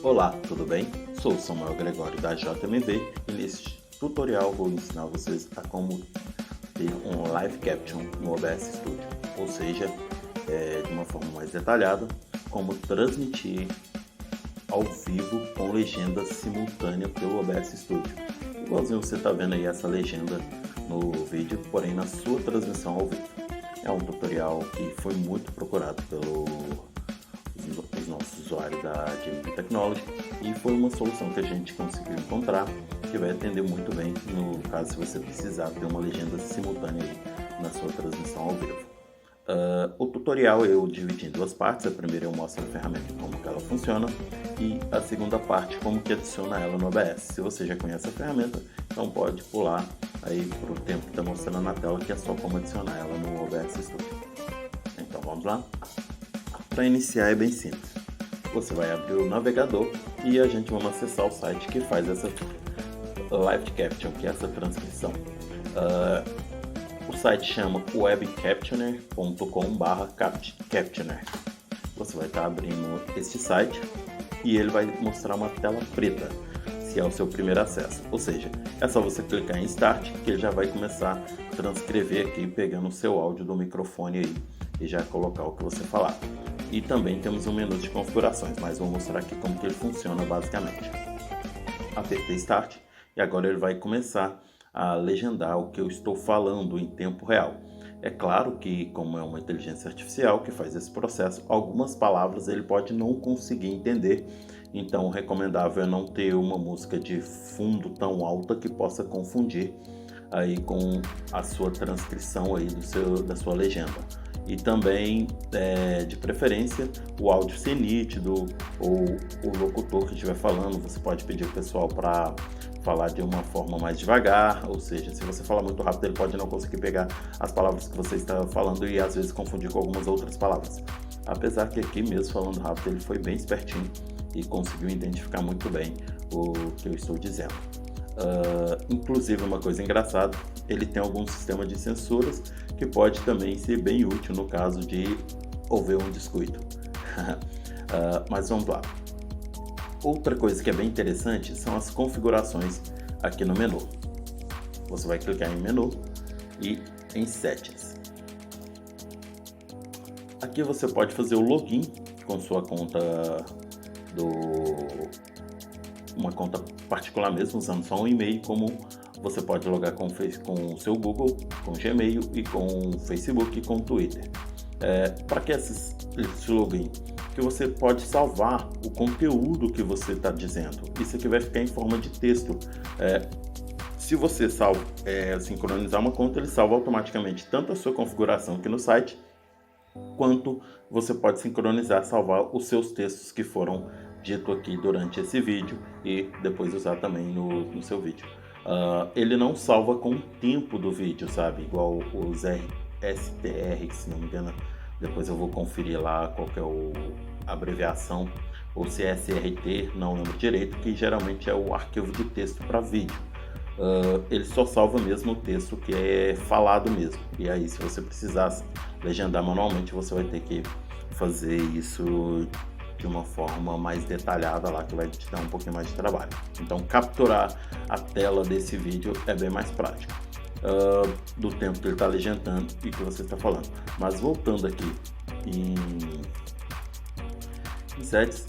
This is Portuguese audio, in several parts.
Olá, tudo bem? Sou Samuel Gregório da JMV e neste tutorial vou ensinar vocês a como ter um Live Caption no OBS Studio, ou seja, de uma forma mais detalhada, como transmitir ao vivo com legenda simultânea pelo OBS Studio. Igualzinho você está vendo aí essa legenda no vídeo, porém na sua transmissão ao vivo. É um tutorial que foi muito procurado pelos nossos usuários da JMV Technology e foi uma solução que a gente conseguiu encontrar que vai atender muito bem no caso se você precisar ter uma legenda simultânea aí na sua transmissão ao vivo. O tutorial eu dividi em duas partes. A primeira eu mostro a ferramenta como que ela funciona e a segunda parte como que adiciona ela no OBS. Se você já conhece a ferramenta, então pode pular aí para o tempo que está mostrando na tela, que é só como adicionar ela no OBS Studio. Então vamos lá. Para iniciar é bem simples. Você vai abrir o navegador e a gente vai acessar o site que faz essa Live Caption, que é essa transcrição. O site chama webcaptioner.com/captioner. Você vai estar abrindo este site e ele vai mostrar uma tela preta, se é o seu primeiro acesso. Ou seja, é só você clicar em Start que ele já vai começar a transcrever aqui, pegando o seu áudio do microfone aí e já colocar o que você falar. E também temos um menu de configurações, mas vou mostrar aqui como que ele funciona basicamente. Apertei Start e agora ele vai começar a legendar o que eu estou falando em tempo real. É claro que, como é uma inteligência artificial que faz esse processo, algumas palavras ele pode não conseguir entender, então o recomendável é não ter uma música de fundo tão alta que possa confundir aí com a sua transcrição aí da sua legenda. E também, de preferência, o áudio ser nítido, ou o locutor que estiver falando, você pode pedir ao pessoal para falar de uma forma mais devagar, ou seja, se você falar muito rápido, ele pode não conseguir pegar as palavras que você está falando e às vezes confundir com algumas outras palavras. Apesar que aqui mesmo falando rápido, ele foi bem espertinho e conseguiu identificar muito bem o que eu estou dizendo. Inclusive, uma coisa engraçada, ele tem algum sistema de censuras que pode também ser bem útil no caso de houver um descuido. Mas vamos lá. Outra coisa que é bem interessante são as configurações aqui no menu. Você vai clicar em menu e em settings. Aqui você pode fazer o login com sua conta uma conta particular mesmo, usando só um e-mail, como você pode logar com o seu Google, com Gmail e com o Facebook e com o Twitter. Para que esse login? Que você pode salvar o conteúdo que você está dizendo. Isso aqui vai ficar em forma de texto. Se você sincronizar uma conta, ele salva automaticamente tanto a sua configuração aqui no site, quanto você pode sincronizar, salvar os seus textos que foram dito aqui durante esse vídeo e depois usar também no seu vídeo. Ele não salva com o tempo do vídeo, sabe? Igual os STR, se não me engano, depois eu vou conferir lá qual que é a abreviação, ou se é SRT, não lembro direito, que geralmente é o arquivo de texto para vídeo. Ele só salva mesmo o texto que é falado mesmo. E aí, se você precisar legendar manualmente, você vai ter que fazer isso de uma forma mais detalhada lá, que vai te dar um pouquinho mais de trabalho. Então, capturar a tela desse vídeo é bem mais prático, do tempo que ele está legendando e que você está falando. Mas voltando aqui em settings,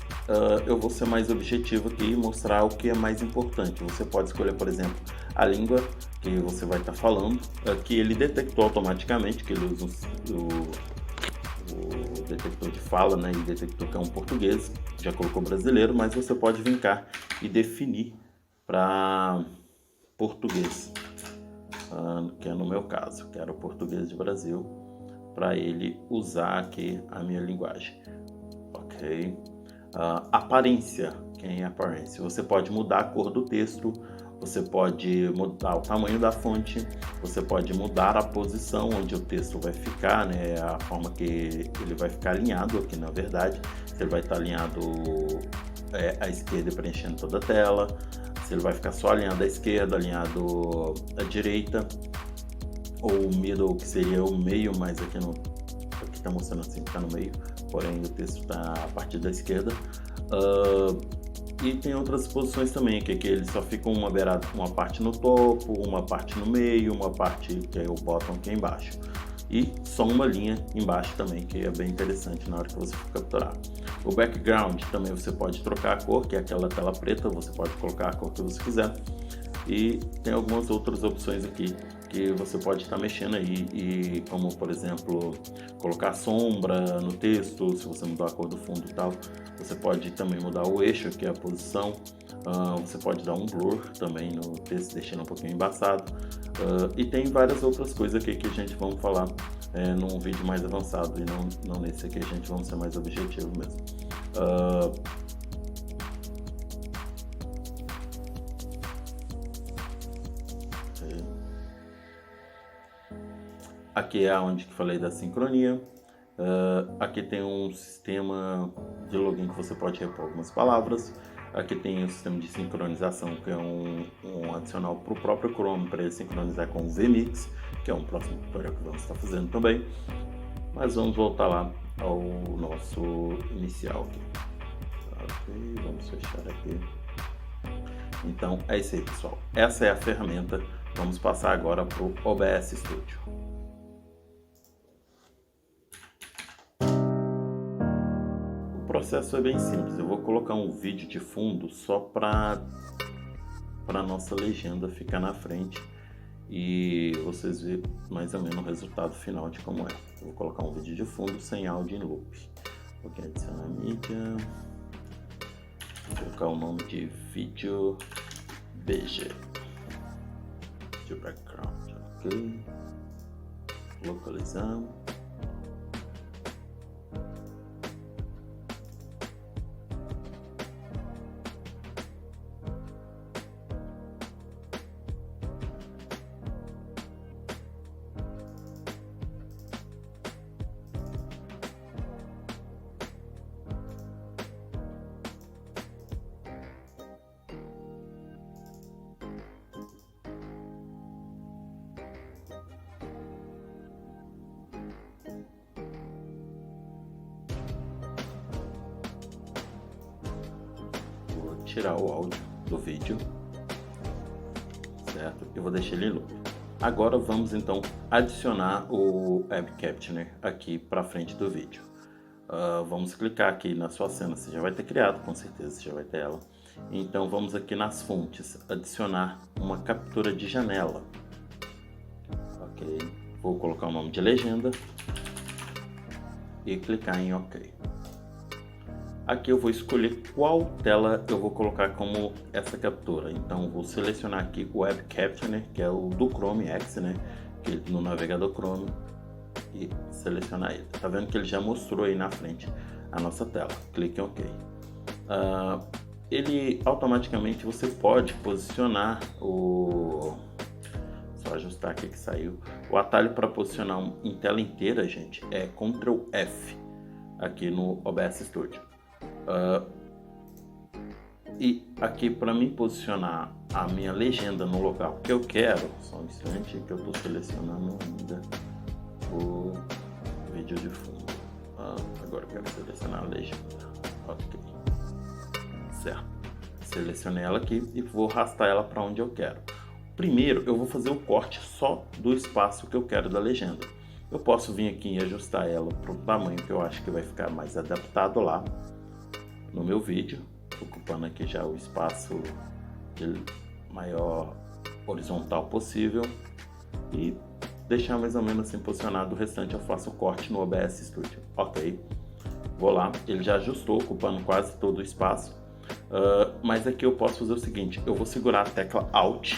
eu vou ser mais objetivo aqui e mostrar o que é mais importante. Você pode escolher, por exemplo, a língua que você vai estar falando, que ele detectou automaticamente, que ele usa o detector de fala, né, e detectou que é um português, já colocou brasileiro, mas você pode vir cá e definir para português, que é no meu caso, quero português de Brasil, para ele usar aqui a minha linguagem. Ok. Aparência, quem é aparência? Você pode mudar a cor do texto, você pode mudar o tamanho da fonte, você pode mudar a posição onde o texto vai ficar, né? A forma que ele vai ficar alinhado aqui, na verdade. Se ele vai estar alinhado à esquerda e preenchendo toda a tela, se ele vai ficar só alinhado à esquerda, alinhado à direita, ou middle, que seria o meio, mas aqui está mostrando assim que está no meio, porém o texto está a partir da esquerda. E tem outras posições também, que ele só fica uma beirada, uma parte no topo, uma parte no meio, uma parte que é o bottom aqui embaixo. E só uma linha embaixo também, que é bem interessante na hora que você for capturar. O background também você pode trocar a cor, que é aquela tela preta, você pode colocar a cor que você quiser. E tem algumas outras opções aqui que você pode estar mexendo aí, e como por exemplo colocar sombra no texto, se você mudar a cor do fundo e tal. Você pode também mudar o eixo, que é a posição. Você pode dar um blur também no texto, deixando um pouquinho embaçado. E tem várias outras coisas aqui que a gente vamos falar num vídeo mais avançado, e não nesse aqui. A gente vamos ser mais objetivo mesmo. Aqui é onde que falei da sincronia. Aqui tem um sistema de login que você pode repor algumas palavras. Aqui tem o sistema de sincronização, que é um adicional para o próprio Chrome, para ele sincronizar com o vMix, que é um próximo tutorial que vamos estar fazendo também. Mas vamos voltar lá ao nosso inicial aqui. Ok, vamos fechar aqui. Então é isso aí, pessoal. Essa é a ferramenta. Vamos passar agora para o OBS Studio. O processo é bem simples. Eu vou colocar um vídeo de fundo só para a nossa legenda ficar na frente e vocês verem mais ou menos o resultado final de como é. Eu vou colocar um vídeo de fundo sem áudio em loop. Vou aqui adicionar mídia, vou colocar o nome de vídeo BG de background, ok? Localizamos. Tirar o áudio do vídeo, certo? Eu vou deixar ele em loop. Agora vamos então adicionar o Web Captioner aqui para frente do vídeo. Vamos clicar aqui na sua cena, você já vai ter criado, com certeza você já vai ter ela. Então vamos aqui nas fontes, adicionar uma captura de janela. Ok, vou colocar o nome de legenda e clicar em OK. Aqui eu vou escolher qual tela eu vou colocar como essa captura. Então vou selecionar aqui o Web Captioner, que é o do Chrome X, né? Que no navegador Chrome, e selecionar ele. Tá vendo que ele já mostrou aí na frente a nossa tela. Clique em OK. Ele automaticamente você pode posicionar o... Só ajustar aqui que saiu. O atalho para posicionar em tela inteira, gente, é Ctrl F aqui no OBS Studio. E aqui para mim posicionar a minha legenda no local que eu quero, só um instante que eu estou selecionando ainda o vídeo de fundo. Agora eu quero selecionar a legenda. Ok, certo. Selecionei ela aqui e vou arrastar ela para onde eu quero. Primeiro eu vou fazer o corte só do espaço que eu quero da legenda. Eu posso vir aqui e ajustar ela para o tamanho que eu acho que vai ficar mais adaptado lá no meu vídeo, ocupando aqui já o espaço maior horizontal possível, e deixar mais ou menos assim posicionado. O restante eu faço o corte no OBS Studio. Ok, vou lá, ele já ajustou, ocupando quase todo o espaço, mas aqui eu posso fazer o seguinte: eu vou segurar a tecla Alt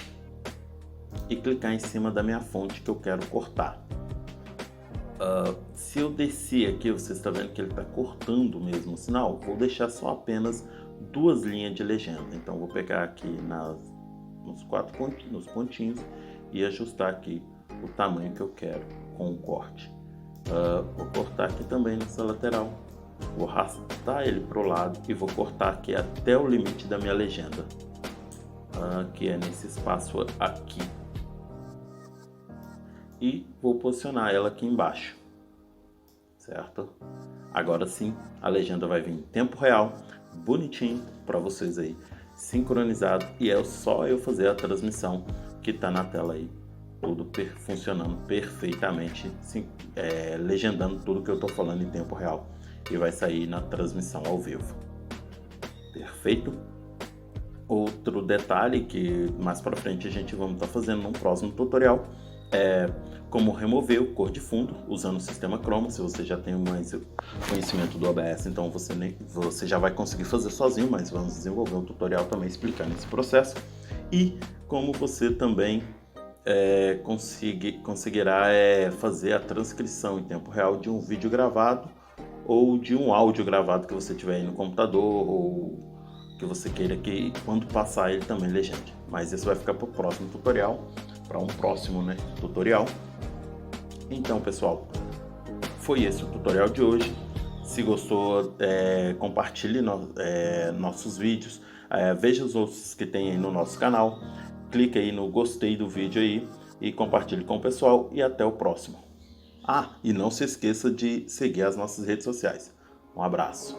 e clicar em cima da minha fonte que eu quero cortar. Se eu descer aqui, você está vendo que ele está cortando mesmo o sinal. Vou deixar só apenas 2 linhas de legenda. Então vou pegar aqui nos pontinhos e ajustar aqui o tamanho que eu quero com o corte. Vou cortar aqui também nessa lateral. Vou arrastar ele para o lado e vou cortar aqui até o limite da minha legenda, que é nesse espaço aqui. E vou posicionar ela aqui embaixo, certo? Agora sim, a legenda vai vir em tempo real, bonitinho para vocês aí, sincronizado, e é só eu fazer a transmissão que está na tela aí, tudo funcionando perfeitamente, legendando tudo que eu estou falando em tempo real, e vai sair na transmissão ao vivo. Perfeito? Outro detalhe que mais para frente a gente vamos estar fazendo num próximo tutorial é como remover o cor de fundo usando o sistema Chroma. Se você já tem mais conhecimento do OBS, então você já vai conseguir fazer sozinho, mas vamos desenvolver um tutorial também explicando esse processo. E como você também conseguirá fazer a transcrição em tempo real de um vídeo gravado ou de um áudio gravado que você tiver aí no computador, ou que você queira que quando passar ele também legende. Mas isso vai ficar para o próximo tutorial, para um próximo tutorial. Então, pessoal, foi esse o tutorial de hoje. Se gostou, compartilhe nossos vídeos, veja os outros que tem aí no nosso canal, clique aí no gostei do vídeo aí e compartilhe com o pessoal, e até o próximo. E não se esqueça de seguir as nossas redes sociais. Um abraço.